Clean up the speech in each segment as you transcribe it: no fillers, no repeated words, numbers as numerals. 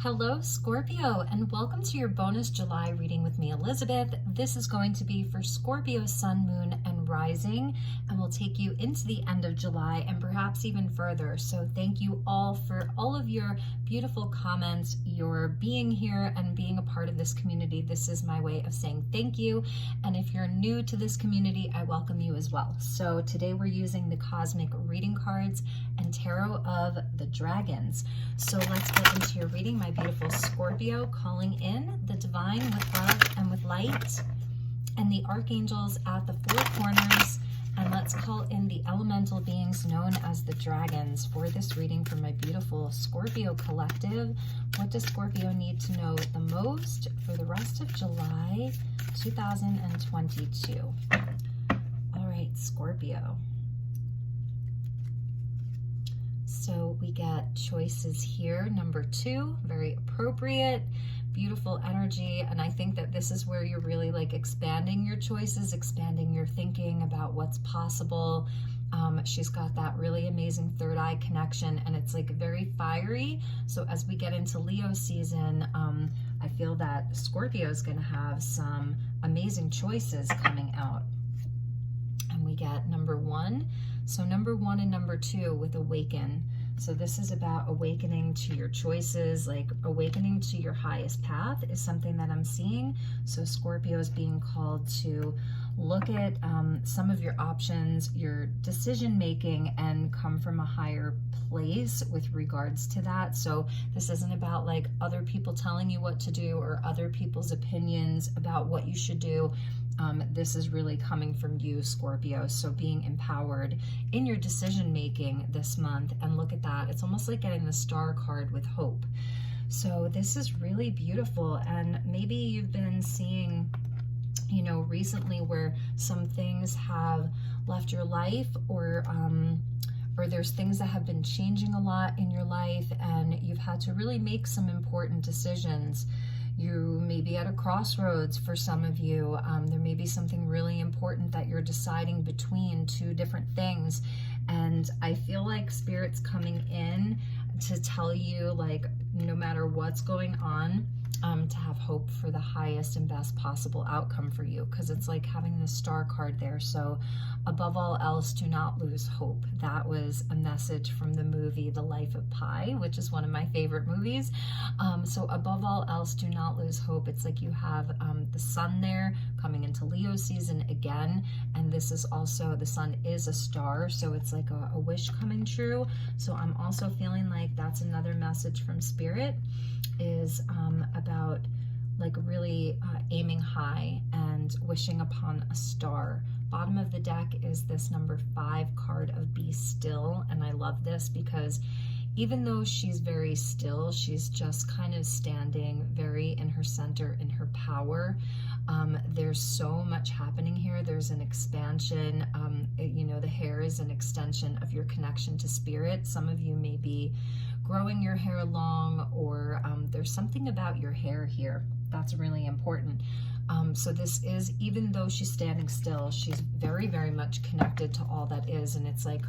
Hello, Scorpio, and welcome to your bonus July reading with me, Elizabeth. This is going to be for Scorpio, Sun, Moon, and Rising, and will take you into the end of July and perhaps even further. So thank you all for all of your beautiful comments, your being here and being a part of this community. This is my way of saying thank you. And if you're new to this community, I welcome you as well. So today we're using the Cosmic Reading Cards and Tarot of the Dragons. So let's get into your reading, my beautiful Scorpio, calling in the divine with love and with light, and the archangels at the four corners. And let's call in the elemental beings known as the dragons for this reading for my beautiful Scorpio collective. What does Scorpio need to know the most for the rest of July 2022? All right, Scorpio. So we get choices here. Number 2, very appropriate, beautiful energy. And I think that this is where you're really like expanding your choices, expanding your thinking about what's possible. She's got that really amazing third eye connection, and it's like very fiery. So as we get into Leo season, I feel that Scorpio is going to have some amazing choices coming out. And we get number 1. So number 1 and number 2 with awaken. So this is about awakening to your choices, like awakening to your highest path is something that I'm seeing. So Scorpio is being called to look at some of your options, your decision making, and come from a higher place with regards to that. So this isn't about like other people telling you what to do or other people's opinions about what you should do. This is really coming from you, Scorpio. So being empowered in your decision making this month. And look at that. It's almost like getting the star card with hope. So this is really beautiful. And maybe you've been seeing, you know, recently where some things have left your life, or there's things that have been changing a lot in your life, and you've had to really make some important decisions. You may be at a crossroads for some of you. There may be something really important that you're deciding between two different things. And I feel like Spirit's coming in to tell you, like, no matter what's going on, to have hope for the highest and best possible outcome for you, because it's like having the star card there. So above all else, do not lose hope. That was a message from the movie The Life of Pi, which is one of my favorite movies. So above all else, do not lose hope. It's like you have the sun there coming into Leo season again, and this is also, the sun is a star, so it's like a wish coming true. So I'm also feeling like that's another message from Spirit, is about like really aiming high and wishing upon a star. Bottom of the deck is this number 5 card of Be Still, and I love this because even though she's very still, she's just kind of standing very in her center, in her power. There's so much happening here. There's an expansion. You know, the hair is an extension of your connection to Spirit. Some of you may be growing your hair long, or there's something about your hair here that's really important. So this is, even though she's standing still, she's very, very much connected to all that is. And it's like,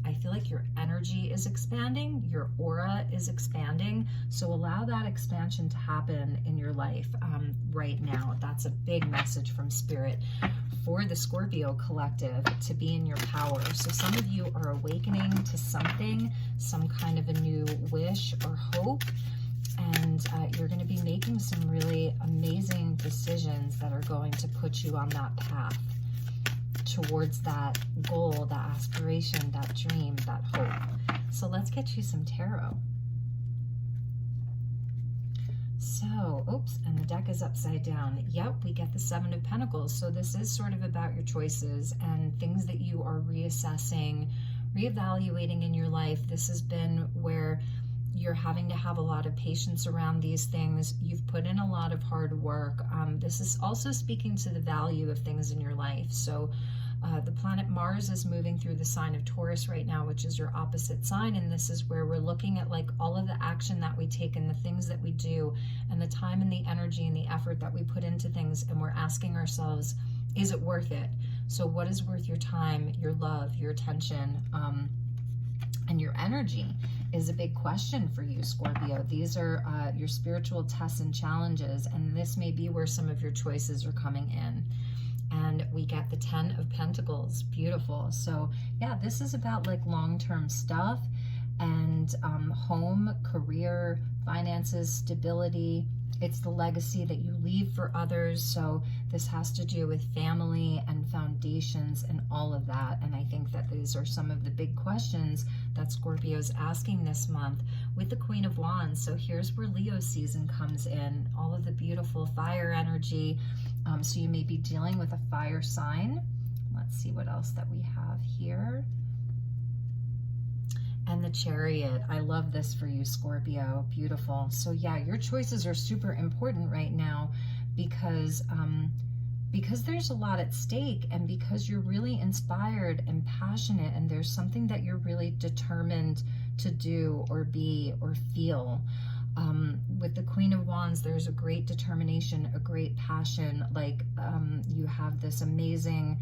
I feel like your energy is expanding, your aura is expanding. So allow that expansion to happen in your life right now. That's a big message from Spirit for the Scorpio collective, to be in your power. So some of you are awakening to something, some kind of a new wish or hope. And you're going to be making some really amazing decisions that are going to put you on that path towards that goal, that aspiration, that dream, that hope. So let's get you some tarot. So, oops, and the deck is upside down. Yep, we get the 7 of Pentacles. So this is sort of about your choices and things that you are reassessing, reevaluating in your life. This has been where you're having to have a lot of patience around these things. You've put in a lot of hard work. This is also speaking to the value of things in your life. So the planet Mars is moving through the sign of Taurus right now, which is your opposite sign. And this is where we're looking at like all of the action that we take and the things that we do and the time and the energy and the effort that we put into things. And we're asking ourselves, is it worth it? So what is worth your time, your love, your attention, and your energy? is a big question for you, Scorpio. These are your spiritual tests and challenges, and this may be where some of your choices are coming in. And we get the 10 of Pentacles. Beautiful. So yeah, this is about like long-term stuff and home, career, finances, stability. It's the legacy that you leave for others. So this has to do with family and foundations and all of that. And I think that these are some of the big questions that Scorpio is asking this month with the Queen of Wands. So here's where Leo season comes in, all of the beautiful fire energy. So you may be dealing with a fire sign. Let's see what else that we have here. And the Chariot. I love this for you, Scorpio. Beautiful. So yeah, your choices are super important right now because there's a lot at stake, and because you're really inspired and passionate, and there's something that you're really determined to do or be or feel. With the Queen of Wands, there's a great determination, a great passion. Like you have this amazing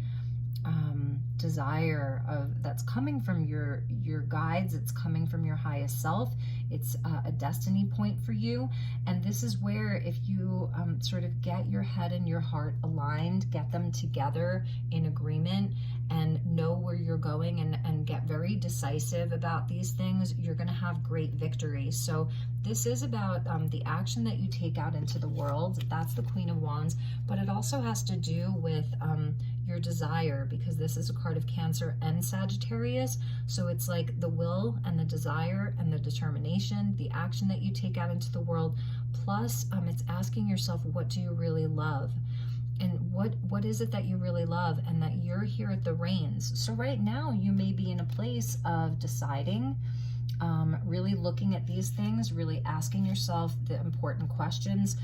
desire that's coming from your guides. It's coming from your highest self. It's a destiny point for you. And this is where, if you sort of get your head and your heart aligned, get them together in agreement, and know where you're going, and get very decisive about these things, you're going to have great victory. So this is about the action that you take out into the world. That's the Queen of Wands, but it also has to do with your desire, because this is a card of Cancer and Sagittarius. So it's like the will and the desire and the determination, the action that you take out into the world. Plus, it's asking yourself, what do you really love? And what is it that you really love, and that you're here at the reins. So right now you may be in a place of deciding, really looking at these things, really asking yourself the important questions,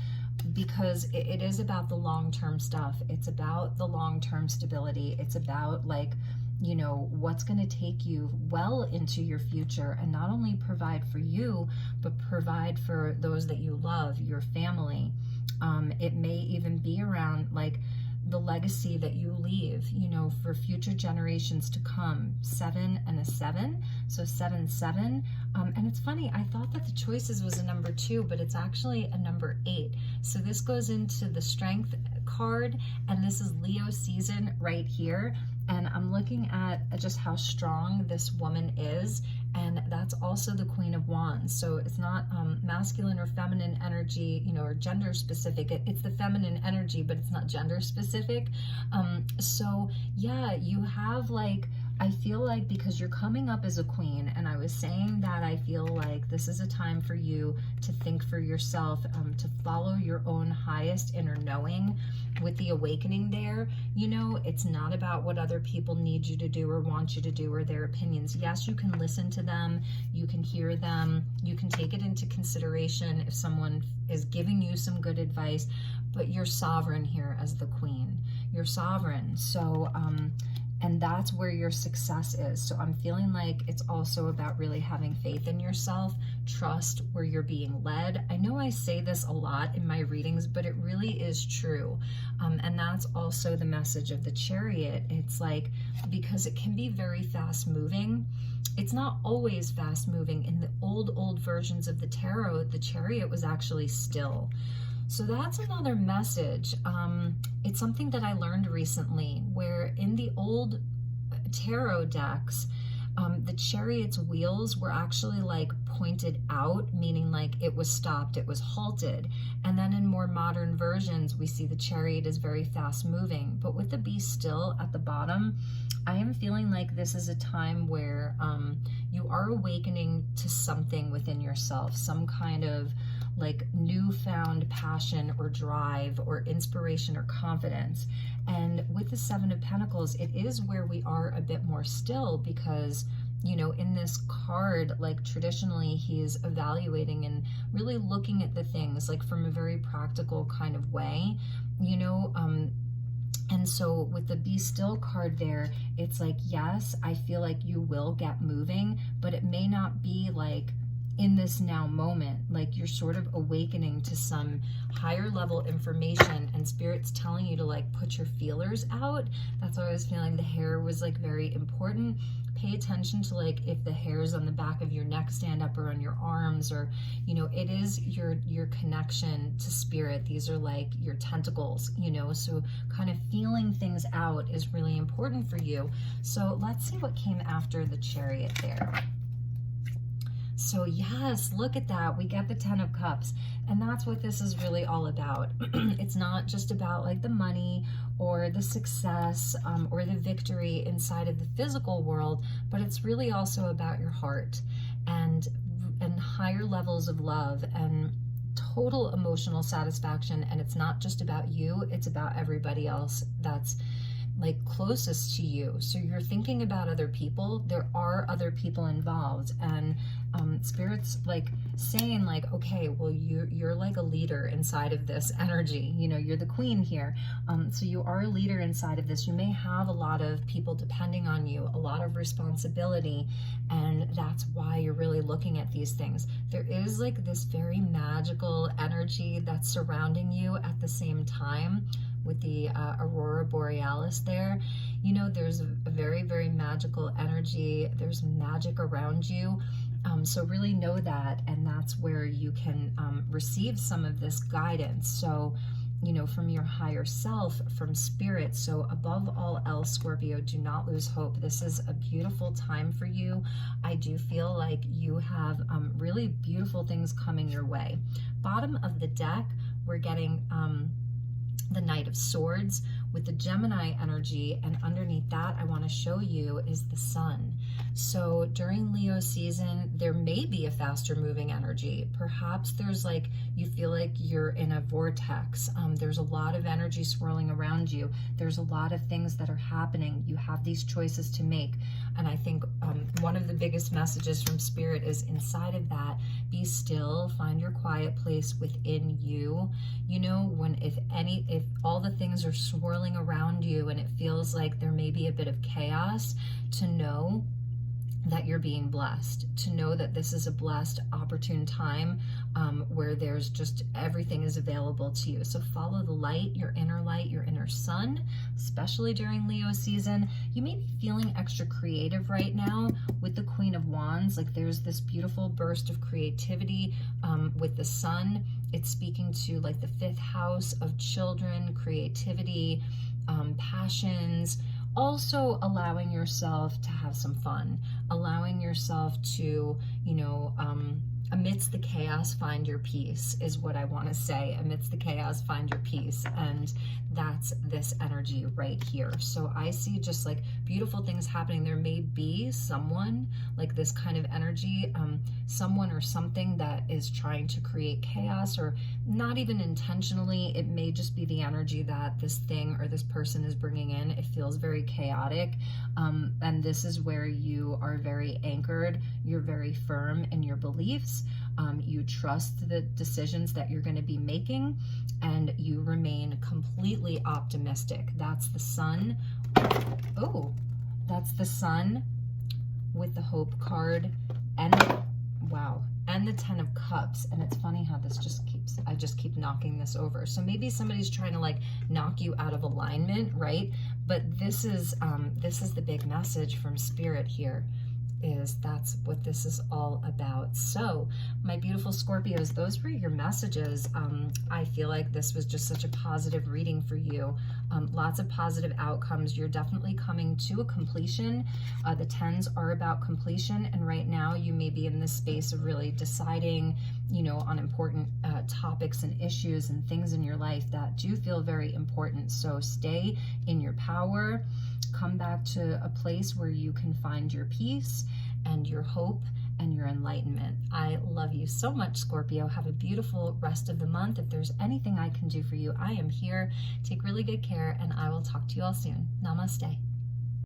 because it is about the long-term stuff. It's about the long-term stability. It's about, like, you know, what's going to take you well into your future, and not only provide for you, but provide for those that you love, your family. It may even be around, like, the legacy that you leave, you know, for future generations to come. 7 and a 7, so 7, 7. And it's funny, I thought that the choices was a number 2, but it's actually a number 8. So this goes into the Strength card, and this is Leo season right here. And I'm looking at just how strong this woman is, and that's also the Queen of Wands. So it's not masculine or feminine energy, you know, or gender specific. It's the feminine energy, but it's not gender specific. So yeah, you have, like, I feel like, because you're coming up as a queen, and I was saying that I feel like this is a time for you to think for yourself, to follow your own highest inner knowing. With the awakening there, you know, it's not about what other people need you to do or want you to do, or their opinions. Yes, you can listen to them, you can hear them, you can take it into consideration if someone is giving you some good advice, but you're sovereign here as the queen. You're sovereign. So and that's where your success is. So I'm feeling like it's also about really having faith in yourself, trust where you're being led. I know I say this a lot in my readings, but it really is true. And that's also the message of the Chariot. It's like, because it can be very fast moving, it's not always fast moving. In the old versions of the tarot, the Chariot was actually still. So that's another message. It's something that I learned recently, where in the old tarot decks, the Chariot's wheels were actually like pointed out, meaning like it was stopped, it was halted. And then in more modern versions, we see the Chariot is very fast moving. But with the Be Still at the bottom, I am feeling like this is a time where you are awakening to something within yourself, some kind of like newfound passion or drive or inspiration or confidence. And with the 7 of Pentacles, it is where we are a bit more still, because, you know, in this card, like traditionally he's evaluating and really looking at the things like from a very practical kind of way, you know. And so with the Be Still card there, it's like, yes, I feel like you will get moving, but it may not be like in this now moment. Like you're sort of awakening to some higher level information, and Spirit's telling you to like put your feelers out. That's why I was feeling the hair was like very important. Pay attention to like if the hairs on the back of your neck stand up or on your arms, or it is your connection to spirit. These are like your tentacles, so kind of feeling things out is really important for you. So let's see what came after the Chariot there. So yes, look at that. We get the 10 of Cups, and that's what this is really all about. It's not just about like the money or the success or the victory inside of the physical world, but it's really also about your heart and higher levels of love and total emotional satisfaction. And it's not just about you, it's about everybody else that's like closest to you. So you're thinking about other people. There are other people involved, and spirit's like saying like, okay, well, you're like a leader inside of this energy. You're the queen here. So you are a leader inside of this. You may have a lot of people depending on you, a lot of responsibility, and that's why you're really looking at these things. There is like this very magical energy that's surrounding you at the same time. With the Aurora Borealis there, there's a very, very magical energy. There's magic around you. So really know that, and that's where you can receive some of this guidance. So, from your higher self, from spirit. So above all else, Scorpio, do not lose hope. This is a beautiful time for you. I do feel like you have really beautiful things coming your way. Bottom of the deck, we're getting the Knight of Swords with the Gemini energy, and underneath that I want to show you is the Sun. So during Leo season, there may be a faster moving energy. Perhaps there's like, you feel like you're in a vortex. There's a lot of energy swirling around you. There's a lot of things that are happening. You have these choices to make. And I think one of the biggest messages from Spirit is inside of that, be still, find your quiet place within you. If all the things are swirling around you and it feels like there may be a bit of chaos, to know that you're being blessed, to know that this is a blessed, opportune time where there's just everything is available to you. So follow the light, your inner sun, especially during Leo season. You may be feeling extra creative right now with the Queen of Wands. Like there's this beautiful burst of creativity with the Sun. It's speaking to like the 5th house of children, creativity, passions. Also allowing yourself to have some fun, allowing yourself to, amidst the chaos, find your peace is what I want to say. Amidst the chaos, find your peace. And that's this energy right here. So I see just like beautiful things happening. There may be someone like this kind of energy, someone or something that is trying to create chaos, or not even intentionally. It may just be the energy that this thing or this person is bringing in. It feels very chaotic. And this is where you are very anchored. You're very firm in your beliefs. You trust the decisions that you're going to be making, and you remain completely optimistic. That's the Sun. Oh, that's the Sun with the Hope card, and wow, and the 10 of Cups. And it's funny how this I just keep knocking this over. So maybe somebody's trying to like knock you out of alignment, right? But this is the big message from Spirit here. That's what this is all about. So my beautiful Scorpios, those were your messages. I feel like this was just such a positive reading for you. Lots of positive outcomes. You're definitely coming to a completion. The 10s are about completion, and right now you may be in this space of really deciding, on important topics and issues and things in your life that do feel very important. So stay in your power. Come back to a place where you can find your peace and your hope and your enlightenment. I love you so much, Scorpio. Have a beautiful rest of the month. If there's anything I can do for you, I am here. Take really good care, and I will talk to you all soon. Namaste.